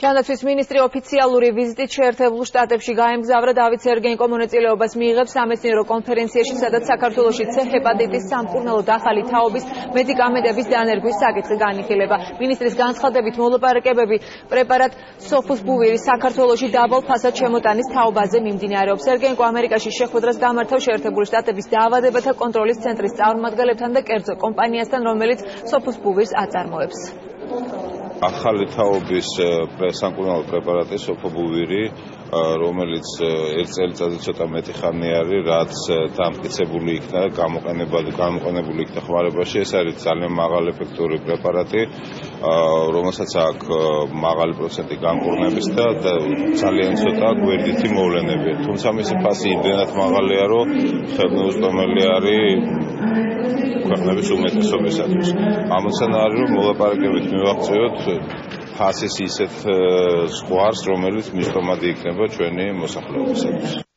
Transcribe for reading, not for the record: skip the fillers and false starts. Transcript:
ჯანდაცვის მინისტრი ოფიციალური ვიზიტით შეერთებულ შტატებში გაემგზავრა. დავით სერგენკო მონაწილეობას მიიღებს სამეცნიერო კონფერენციაში, სადაც საქართველოში C ჰეპატიტის სამკურნალო ახალი თაობის მედიკამენტების დანერგვის საკითხი განიხილება. მინისტრის განცხადებით, მოლაპარაკებები პრეპარატ სოფოსბუვირის საქართველოში დაბალ ფასად შემოტანის თაობაზე მიმდინარეობს. სერგენკო ამერიკაში შეხვედრას გამართავს შეერთებული შტატების დაავადებათა კონტროლის ცენტრის წარმომადგენლებთან და კერძო კომპანიასთან, რომელიც სოფოსბუვირს აწარმოებს. ახალი თაობის სამკურნალო პრეპარატი სოფობუვირი, რომელიც ერთ წელიწადზე ცოტა მეტი ხანი არის, რაც დამტკიცებული იქნა, გამოყენებული იქნა ხმარებაში. ეს არის ძალიან მაღალი ეფექტური პრეპარატი, რომელსაც აქვს მაღალი პროცენტი განკურნების და ძალიან ცოტა გვერდითი მოვლენები. თუმცა მისი ფასი იმდენად მაღალია, რომ ხელმეუწვდომელი არის ქვეყნების უმეტესობისათვის. ამოცანა არის, რომ მოლაპარაკებით მივაღწევოთ ფასის ისეთ ზღვარს, რომელიც მისდომადი იქნება ჩვენი მოსახლეობისათვის.